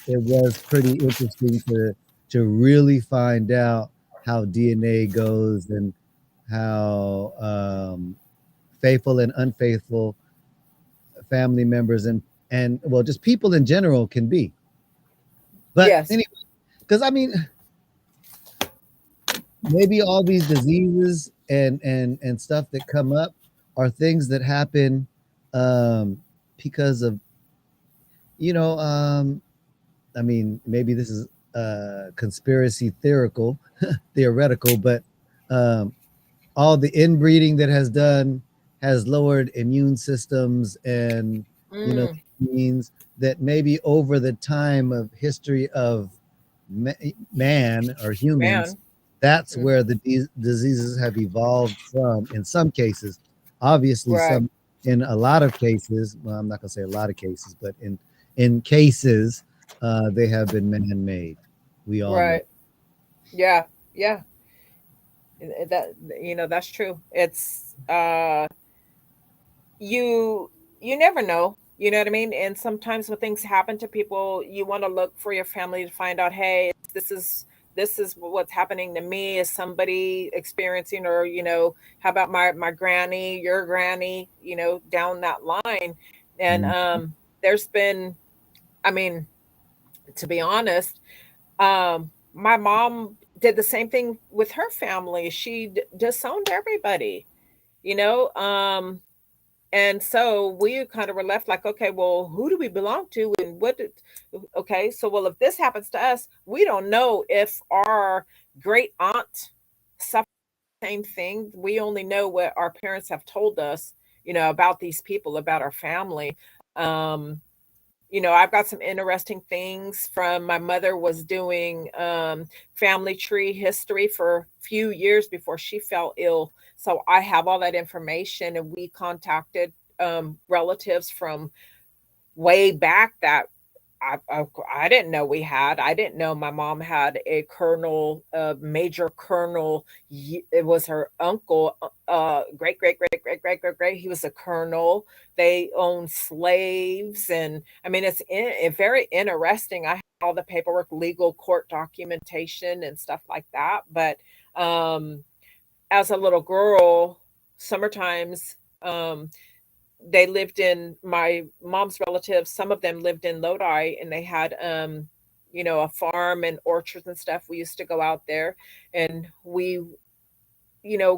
it was pretty interesting to really find out how DNA goes and how faithful and unfaithful family members and well, just people in general can be. But Yes. anyway, because I mean, maybe all these diseases and stuff that come up are things that happen um, because of you know I mean, maybe this is conspiracy theoretical, but um, all the inbreeding that has done has lowered immune systems, and Mm, means that maybe over the time of history of ma- man or humans, man. that's Hmm. where the diseases have evolved from. In some cases, obviously, Right. some in a lot of cases. Well, I'm not going to say a lot of cases, but in cases, they have been man-made. We all know. Right. Yeah. Yeah. That, that's true. It's you you never know. You know what I mean? And sometimes when things happen to people, you want to look for your family to find out, hey, this is what's happening to me. Is somebody experiencing, or how about my granny, your granny, down that line. And Mhm. there's been, I mean, to be honest, my mom did the same thing with her family. She disowned everybody, you know. And so we kind of were left like, okay, well, who do we belong to, and what did, okay, so well, if this happens to us, we don't know if our great aunt suffered the same thing. We only know what our parents have told us, about these people, about our family. um I've got some interesting things from my mother was doing family tree history for a few years before she fell ill. So I have all that information, and we contacted relatives from way back that I didn't know we had. I didn't know my mom had a colonel, a major colonel. It was her uncle, great, great, great, great, great, great, great. He was a colonel. They owned slaves. And I mean, very interesting. I have all the paperwork, legal court documentation, and stuff like that. But um, as a little girl, summertimes, um, they lived in my mom's relatives. Some of them lived in Lodi, and they had a farm and orchards and stuff. We used to go out there, and we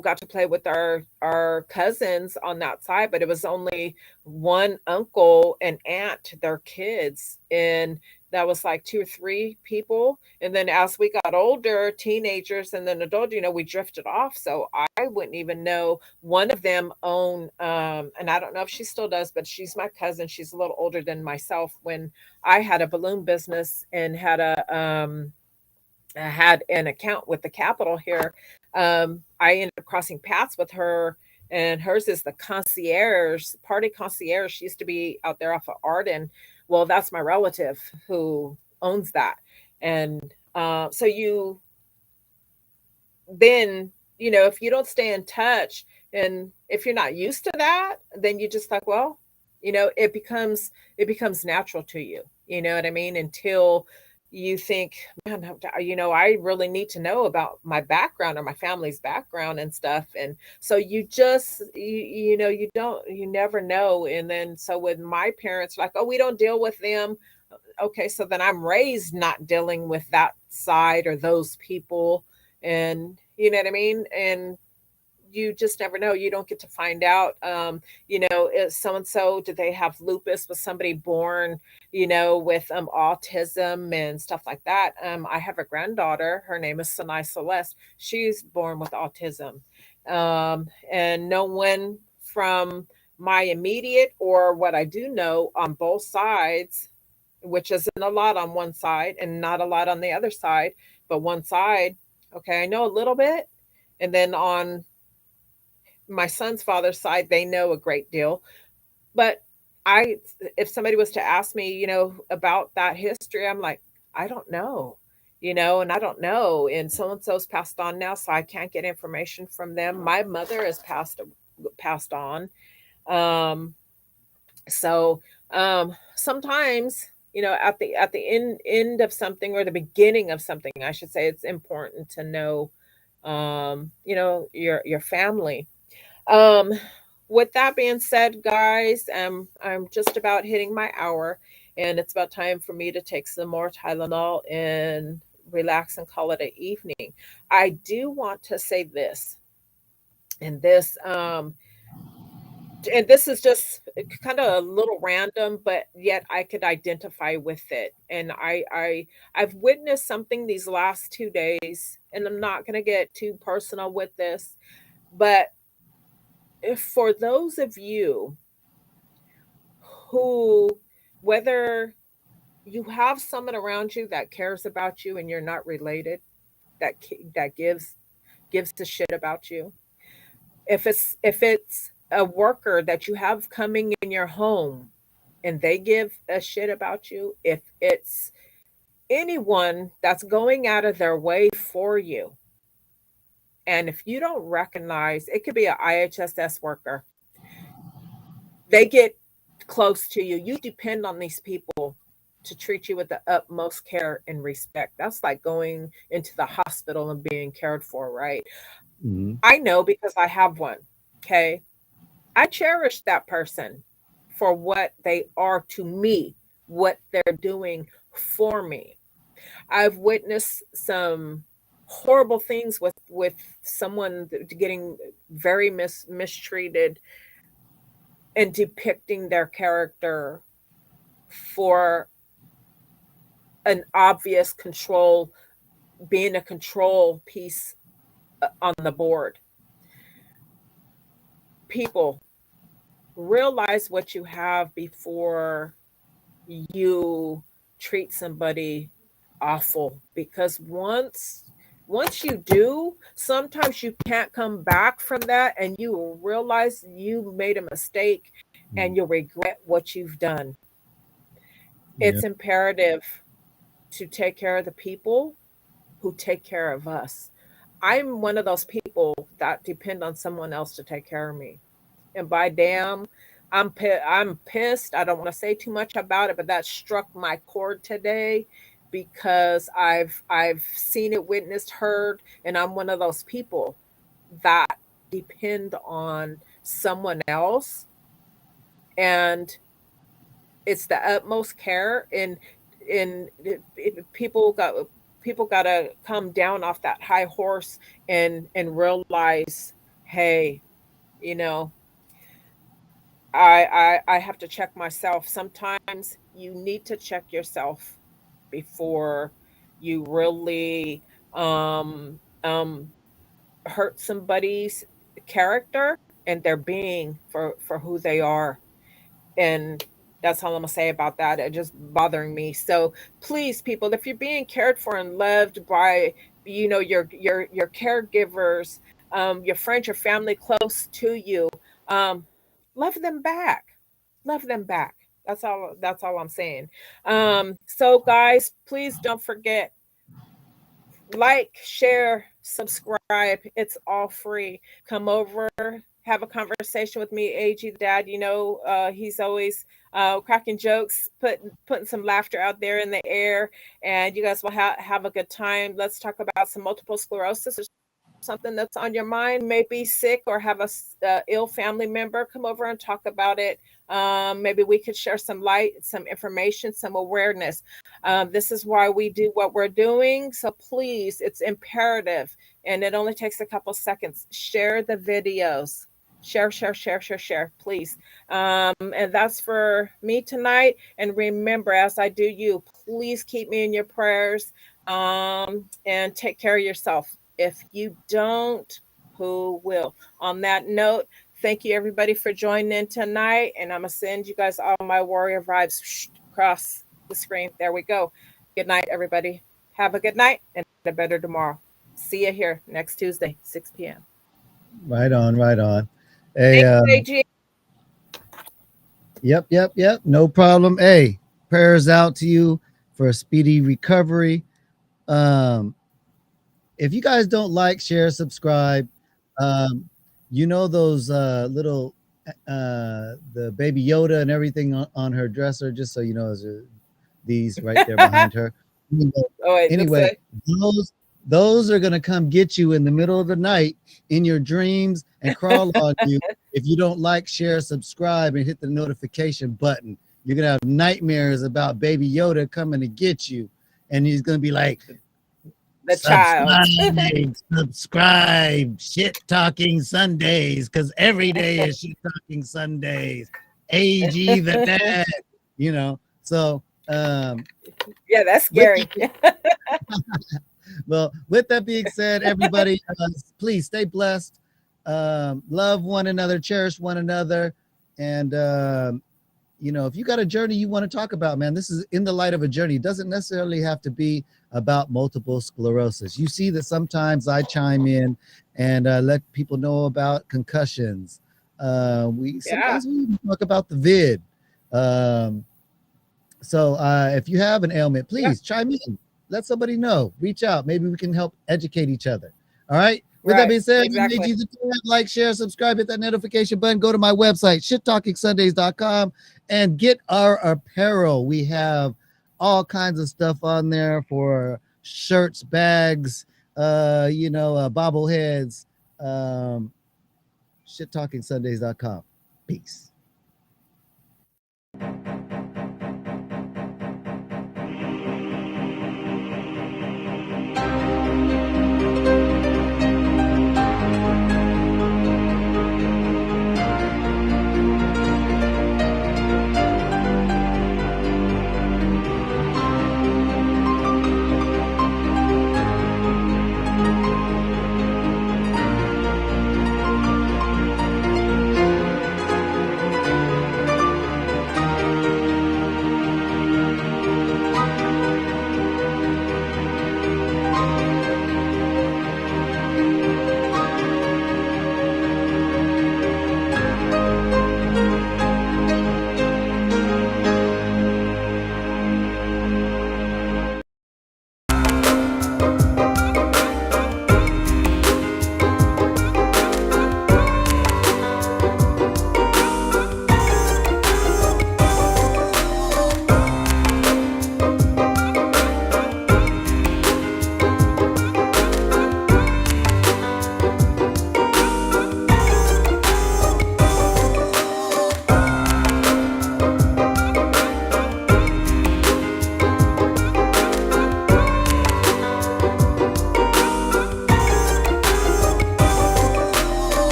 got to play with our cousins on that side. But it was only one uncle and aunt, their kids, and that was like two or three people. And then as we got older, teenagers and then adult, we drifted off. So I wouldn't even know. One of them owned, and I don't know if she still does, but she's my cousin. She's a little older than myself. When I had a balloon business and had an account with the Capitol here, I ended up crossing paths with her, and hers is the concierge, party concierge. She used to be out there off of Arden. Well, that's my relative who owns that. And so then, if you don't stay in touch, and if you're not used to that, then you just like, well, it becomes natural to you. You know what I mean? Until you think, man, I really need to know about my background or my family's background and stuff. And so you never know. And then so with my parents, like, oh, we don't deal with them. Okay, so then I'm raised not dealing with that side or those people. And you know what I mean? And you just never know. You don't get to find out. Is so and so, did they have lupus? Was somebody born, with autism and stuff like that? I have a granddaughter. Her name is Sinai Celeste. She's born with autism. And no one from my immediate or what I do know on both sides, which isn't a lot on one side and not a lot on the other side, but one side, okay, I know a little bit. And then on my son's father's side, they know a great deal. But I, if somebody was to ask me, about that history, I'm like, I don't know, and I don't know. And so and so's passed on now, so I can't get information from them. My mother has passed on. Um, so Sometimes, at the end of something, or the beginning of something, I should say, it's important to know, your family. Um, with that being said, guys, I'm just about hitting my hour, and it's about time for me to take some more Tylenol and relax and call it an evening. I do want to say this, and this is just kind of a little random, but yet I could identify with it. And I've witnessed something these last 2 days, and I'm not going to get too personal with this, but if for those of you who, whether you have someone around you that cares about you and you're not related, that gives a shit about you, if it's a worker that you have coming in your home and they give a shit about you, if it's anyone that's going out of their way for you, and if you don't recognize, it could be an IHSS worker, they get close to you, you depend on these people to treat you with the utmost care and respect. That's like going into the hospital and being cared for, right? Mhm. I know because I have one. Okay. I cherish that person for what they are to me, what they're doing for me. I've witnessed some horrible things with someone getting very mistreated and depicting their character for an obvious control, being a control piece on the board. People, realize what you have before you treat somebody awful, because once you do, sometimes you can't come back from that, and you will realize you made a mistake and Mhm. you'll regret what you've done. Yeah. It's imperative to take care of the people who take care of us. I'm one of those people that depend on someone else to take care of me. And by damn, I'm pissed. I don't want to say too much about it, but that struck my chord today because I've seen it, witnessed, heard, and I'm one of those people that depend on someone else, and it's the utmost care, and people gotta come down off that high horse and realize, hey, you know, I have to check myself. Sometimes you need to check yourself before you really hurt somebody's character and their being for who they are. And that's all I'm gonna say about that. It just bothering me. So please, people, if you're being cared for and loved by, your caregivers, your friends, your family close to you, um, love them back. Love them back. That's all I'm saying. So guys, please don't forget, like, share, subscribe. It's all free. Come over, have a conversation with me, AG the dad. He's always cracking jokes, putting some laughter out there in the air, and you guys will have a good time. Let's talk about some multiple sclerosis or something that's on your mind. You may be sick or have a ill family member. Come over and talk about it. Maybe we could share some light, some information, some awareness. This is why we do what we're doing. So please, it's imperative, and it only takes a couple seconds. Share the videos. Share, share, share, share, share, please. And that's for me tonight. And remember, as I do you, please keep me in your prayers, and take care of yourself. If you don't, who will? On that note, thank you everybody for joining in tonight. And I'm going to send you guys all my warrior vibes across the screen. There we go. Good night, everybody. Have a good night and a better tomorrow. See you here next Tuesday, 6 p.m. Right on, right on. Hey, Thanks, AG. yep, yep, yep. No problem. Hey, prayers out to you for a speedy recovery. Um, if you guys don't like, share, subscribe, um, you know those little the Baby Yoda and everything on her dresser, just so you know, is these right there behind her. Oh, it looks Anyway, like those are gonna come get you in the middle of the night in your dreams and crawl on you if you don't like, share, subscribe, and hit the notification button. You're gonna have nightmares about Baby Yoda coming to get you, and he's gonna be like, the child. subscribe, shit talking Sundays, because every day is shit talking Sundays. AG the dad, you know. So Yeah, that's scary. well, with that being said, everybody, please stay blessed, love one another, cherish one another, and you know, if you got a journey you want to talk about, man, this is in the light of a journey. It doesn't necessarily have to be about multiple sclerosis. You see that sometimes I chime in and let people know about concussions. Sometimes we talk about the vid. So if you have an ailment, please chime in. Let somebody know. Reach out. Maybe we can help educate each other. All right. With that being said, exactly. Like, share, subscribe, hit that notification button. Go to my website, shittalkingsundays.com, and get our apparel. We have all kinds of stuff on there for shirts, bags, bobbleheads. Shittalkingsundays.com. Peace.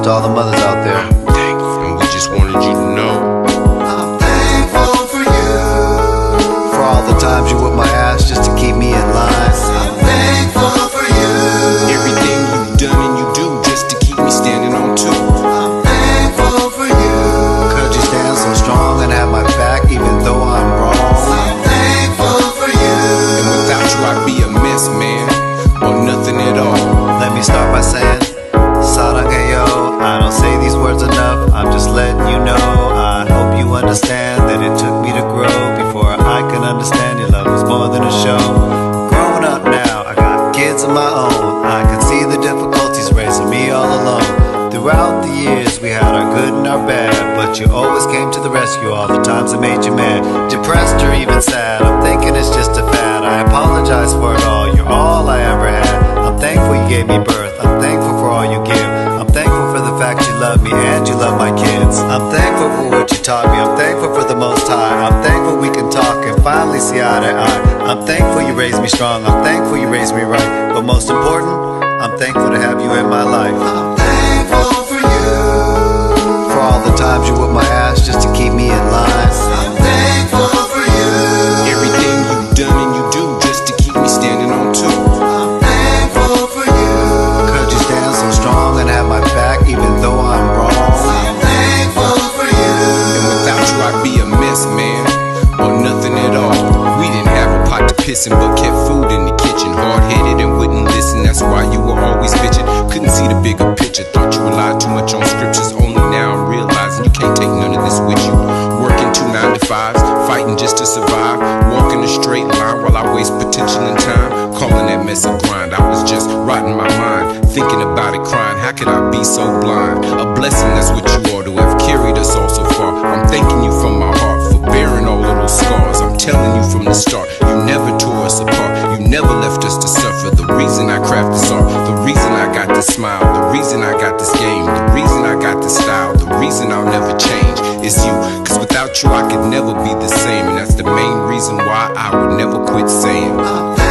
To all the mothers out there, and we just wanted you to know I'm thankful for you, for all the times you whipped my ass just to keep me in line. I'm thankful for you, everything you've done and you do thoughts of my own. I could see the difficulties raising me all alone. Throughout the years we had our good and our bad, but you always came to the rescue all the times I made you mad. Depressed or even sad, I'm thinking it's just a fad. I apologize for it all, you're all I ever had. I'm thankful you gave me birth, I'm thankful for all you give. I'm thankful for the fact you love me and you love my kids. I'm thankful for what you taught me, I'm thankful for the Most High. I'm thankful we can talk and finally see eye to eye. I'm thankful you raised me strong, I'm thankful you raised me right. But most important, I'm thankful to have you in my life. I'm thankful for you, for all the times you whipped my ass just to keep me in line. I'm thankful for you, everything you've done and you do just to keep me standing on two. I'm thankful for you, 'cause you stand so strong and have my back even though I'm wrong. I'm thankful for you, And without you I'd be a mess, man, or nothing at all. We didn't have a pot to piss in, but kept food in the kitchen. Hard-headed and wouldn't listen, that's why you were always bitching. Couldn't see the bigger picture, thought you relied too much on scriptures. Only now I'm realizing you can't take none of this with you. Working 2 9 to 5s, fighting just to survive. Walking a straight line while I waste potential and time. Calling that mess a grind, I was just rotting my mind. Thinking about it, crying, how could I be so blind? A blessing, that's what you are to have carried us all so far. I'm thanking you from my heart for bearing all of those scars. I'm telling you from the start, you never tore us apart. You never left us to suffer. The reason I craft this art, the reason I got this smile, the reason I got this game, the reason I got this style, the reason I'll never change is you. 'Cause without you I could never be the same, and that's the main reason why I would never quit saying I'm